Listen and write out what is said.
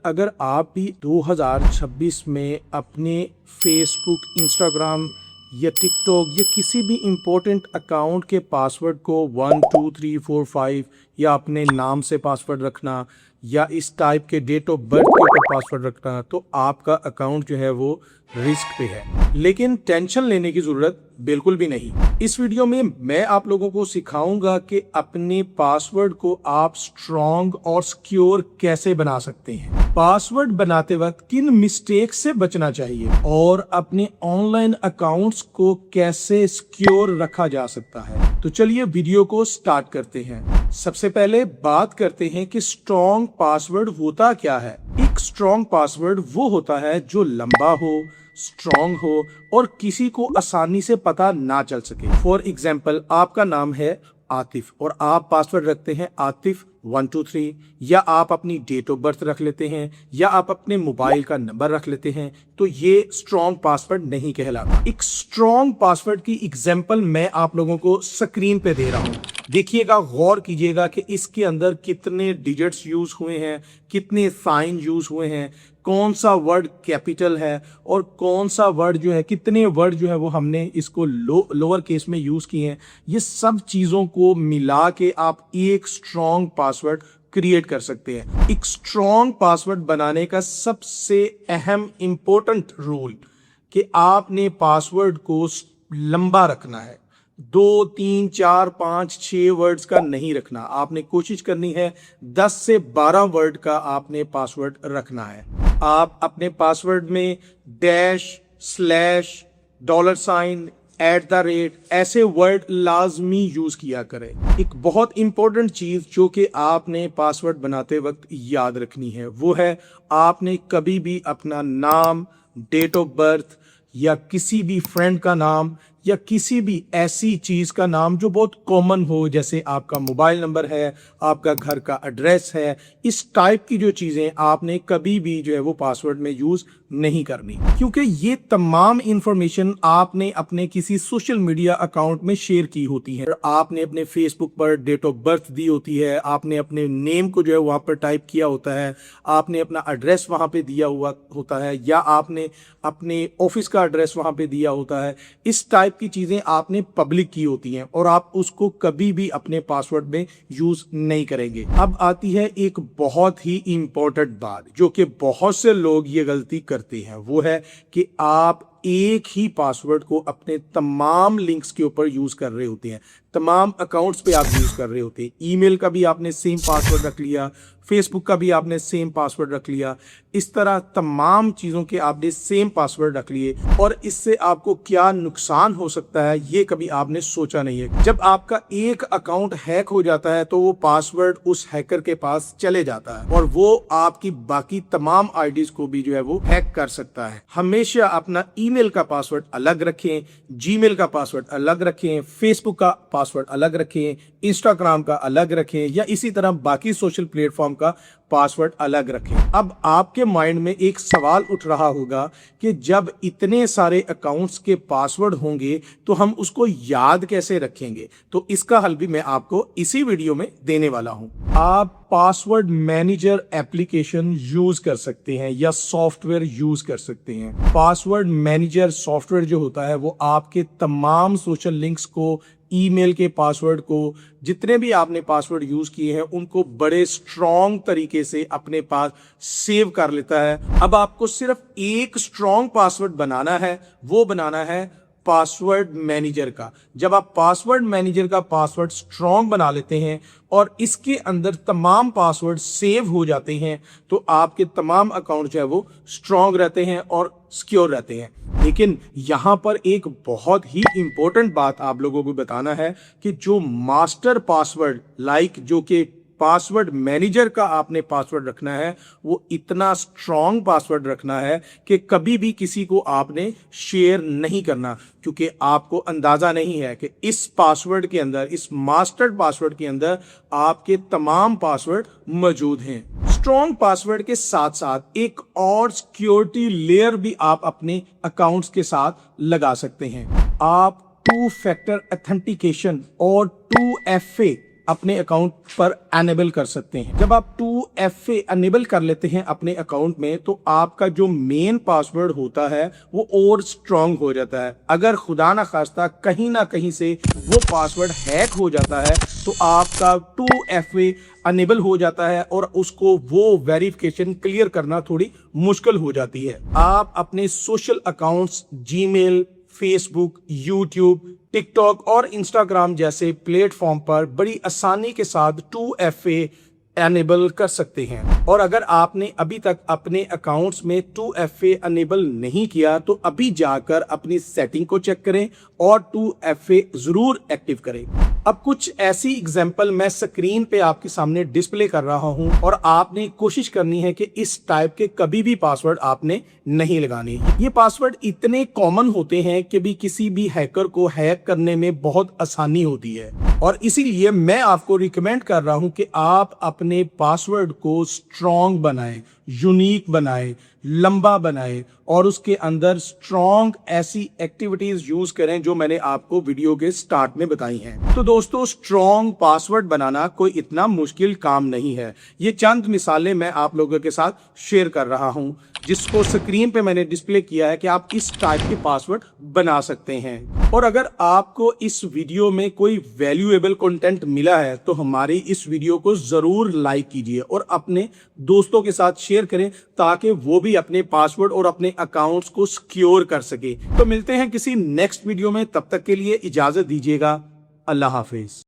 अगर आप भी 2026 में अपने फेसबुक, इंस्टाग्राम या टिकटॉक या किसी भी इम्पोर्टेंट अकाउंट के पासवर्ड को 1 2 3 4 5 या अपने नाम से पासवर्ड रखना या इस टाइप के डेट ऑफ बर्थ के ऊपर पासवर्ड रखना, तो आपका अकाउंट जो है वो रिस्क पे है। लेकिन टेंशन लेने की जरूरत बिल्कुल भी नहीं। इस वीडियो में मैं आप लोगों को सिखाऊंगा कि अपने पासवर्ड को आप स्ट्रॉन्ग और सिक्योर कैसे बना सकते हैं, पासवर्ड बनाते वक्त किन मिस्टेक से बचना चाहिए और अपने ऑनलाइन अकाउंट्स को कैसे सिक्योर रखा जा सकता है। तो चलिए वीडियो को स्टार्ट करते हैं। सबसे पहले बात करते हैं कि स्ट्रॉन्ग पासवर्ड होता क्या है। एक स्ट्रॉन्ग पासवर्ड वो होता है जो लंबा हो, स्ट्रॉन्ग हो और किसी को आसानी से पता ना चल सके। फॉर एग्जाम्पल, आपका नाम है आतिफ और आप पासवर्ड रखते हैं आतिफ 1 2 3, या आप अपनी डेट ऑफ बर्थ रख लेते हैं या आप अपने मोबाइल का नंबर रख लेते हैं, तो ये स्ट्रॉन्ग पासवर्ड नहीं कहलाता। एक स्ट्रॉन्ग पासवर्ड की एग्जांपल मैं आप लोगों को स्क्रीन पे दे रहा हूं। देखिएगा, गौर कीजिएगा कि इसके अंदर कितने डिजिट्स यूज हुए हैं, कितने साइन यूज हुए हैं, कौन सा वर्ड कैपिटल है और कौन सा वर्ड जो है, कितने वर्ड जो है वो हमने इसको लोअर केस में यूज किए हैं। ये सब चीजों को मिला के आप एक स्ट्रॉन्ग पासवर्ड क्रिएट कर सकते हैं। एक स्ट्रॉन्ग पासवर्ड बनाने का सबसे अहम इंपॉर्टेंट रूल कि आपने पासवर्ड को लंबा रखना है। 2 3 4 5 6 वर्ड्स का नहीं रखना। आपने कोशिश करनी है 10 से 12 वर्ड का आपने पासवर्ड रखना है। आप अपने पासवर्ड में डैश, स्लैश, डॉलर साइन, @ ऐसे वर्ड लाजमी यूज किया करें। एक बहुत इंपॉर्टेंट चीज जो कि आपने पासवर्ड बनाते वक्त याद रखनी है वो है, आपने कभी भी अपना नाम, डेट ऑफ बर्थ या किसी भी फ्रेंड का नाम या किसी भी ऐसी चीज का नाम जो बहुत कॉमन हो, जैसे आपका मोबाइल नंबर है, आपका घर का एड्रेस है, इस टाइप की जो चीजें आपने कभी भी जो है वो पासवर्ड में यूज नहीं करनी, क्योंकि ये तमाम इंफॉर्मेशन आपने अपने किसी सोशल मीडिया अकाउंट में शेयर की होती है। आपने अपने फेसबुक पर डेट ऑफ बर्थ दी होती है, आपने अपने नेम को जो है वहां पर टाइप किया होता है, आपने अपना एड्रेस वहां पे दिया हुआ होता है या आपने अपने ऑफिस का एड्रेस वहां पे दिया होता है। इस टाइप की चीजें आपने पब्लिक की होती हैं और आप उसको कभी भी अपने पासवर्ड में यूज नहीं करेंगे। अब आती है एक बहुत ही इंपॉर्टेंट बात जो कि बहुत से लोग ये गलती करते हैं, वो है कि आप एक ही पासवर्ड को अपने तमाम लिंक्स के ऊपर यूज कर रहे होते हैं, तमाम अकाउंट्स पे आप यूज कर रहे होते हैं। ईमेल का भी आपने सेम पासवर्ड रख लिया, फेसबुक का भी आपने सेम पासवर्ड रख लिया, इस तरह तमाम चीजों के आपने सेम पासवर्ड रख लिए और इससे आपको क्या नुकसान हो सकता है ये कभी आपने सोचा नहीं है। जब आपका एक अकाउंट हैक हो जाता है तो वो पासवर्ड उस हैकर के पास चले जाता है और वो आपकी बाकी तमाम आईडीज को भी जो है वो हैक कर सकता है। हमेशा अपना ईमेल का पासवर्ड अलग रखें, जीमेल का पासवर्ड अलग रखें, फेसबुक का पासवर्ड अलग रखें, इंस्टाग्राम का अलग रखें या इसी तरह बाकी सोशल प्लेटफॉर्म का पासवर्ड अलग रखें। अब आपके माइंड में एक सवाल उठ रहा होगा कि जब इतने सारे अकाउंट्स के पासवर्ड होंगे तो हम उसको याद कैसे रखेंगे? तो इसका हल भी मैं आपको इसी वीडियो में देने वाला हूं। आप पासवर्ड मैनेजर एप्लीकेशन यूज कर सकते हैं या सॉफ्टवेयर यूज कर सकते हैं। पासवर्ड मैनेजर सॉफ्टवेयर जो होता है वो आपके तमाम सोशल लिंक्स को, ईमेल के पासवर्ड को, जितने भी आपने पासवर्ड यूज किए हैं उनको बड़े स्ट्रॉन्ग तरीके से अपने पास सेव कर लेता है। अब आपको सिर्फ एक स्ट्रॉन्ग पासवर्ड बनाना है, वो बनाना है पासवर्ड मैनेजर का। जब आप पासवर्ड मैनेजर का पासवर्ड स्ट्रॉन्ग बना लेते हैं और इसके अंदर तमाम पासवर्ड सेव हो जाते हैं तो आपके तमाम अकाउंट जो है वो स्ट्रॉन्ग रहते हैं और सिक्योर रहते हैं। लेकिन यहां पर एक बहुत ही इंपॉर्टेंट बात आप लोगों को बताना है कि जो मास्टर पासवर्ड जो कि पासवर्ड मैनेजर का आपने पासवर्ड रखना है वो इतना स्ट्रॉन्ग पासवर्ड रखना है कि कभी भी किसी को आपने शेयर नहीं करना, क्योंकि आपको अंदाजा नहीं है कि इस पासवर्ड के अंदर, इस मास्टर पासवर्ड के अंदर आपके तमाम पासवर्ड मौजूद हैं। स्ट्रॉन्ग पासवर्ड के साथ साथ एक और सिक्योरिटी लेयर भी आप अपने अकाउंट्स के साथ लगा सकते हैं। आप 2 फैक्टर ऑथेंटिकेशन और 2FA अपने अकाउंट पर एनेबल कर सकते हैं। जब आप 2FA एनेबल कर लेते हैं अपने अकाउंट में तो आपका जो मेन पासवर्ड होता है वो और स्ट्रांग हो जाता है। अगर खुदा ना खास्ता कहीं ना कहीं से वो पासवर्ड हैक हो जाता है तो आपका 2FA अनेबल हो जाता है और उसको वो वेरिफिकेशन क्लियर करना थोड़ी मुश्किल हो जाती है। आप अपने social accounts Gmail, Facebook, YouTube, TikTok और इंस्टाग्राम जैसे प्लेटफॉर्म पर बड़ी आसानी के साथ 2FA एनेबल कर सकते हैं। और अगर आपने अभी तक अपने अकाउंट्स में 2FA एनेबल नहीं किया तो अभी जाकर अपनी सेटिंग को चेक करें और 2FA जरूर एक्टिव करें। अब कुछ ऐसी एग्जांपल मैं स्क्रीन पे आपके सामने डिस्प्ले कर रहा हूं और आपने कोशिश करनी है कि इस टाइप के कभी भी पासवर्ड आपने नहीं लगाने। ये पासवर्ड इतने कॉमन होते हैं कि भी किसी भी हैकर को हैक करने में बहुत आसानी होती है और इसीलिए मैं आपको रिकमेंड कर रहा हूं कि आप अपने पासवर्ड को स्ट्रॉन्ग बनाएं, यूनिक बनाएं, लंबा बनाएं और उसके अंदर स्ट्रॉन्ग ऐसी एक्टिविटीज यूज करें जो मैंने आपको वीडियो के स्टार्ट में बताई हैं। तो दोस्तों, स्ट्रॉन्ग पासवर्ड बनाना कोई इतना मुश्किल काम नहीं है। ये चंद मिसालें मैं आप लोगों के साथ शेयर कर रहा हूं जिसको स्क्रीन पे मैंने डिस्प्ले किया है कि आप इस टाइप के पासवर्ड बना सकते हैं। और अगर आपको इस वीडियो में कोई वैल्यूएबल कंटेंट मिला है तो हमारी इस वीडियो को जरूर लाइक कीजिए और अपने दोस्तों के साथ शेयर करें ताकि वो भी अपने पासवर्ड और अपने अकाउंट्स को सिक्योर कर सके। तो मिलते हैं किसी नेक्स्ट वीडियो में, तब तक के लिए इजाजत दीजिएगा। अल्लाह हाफिज।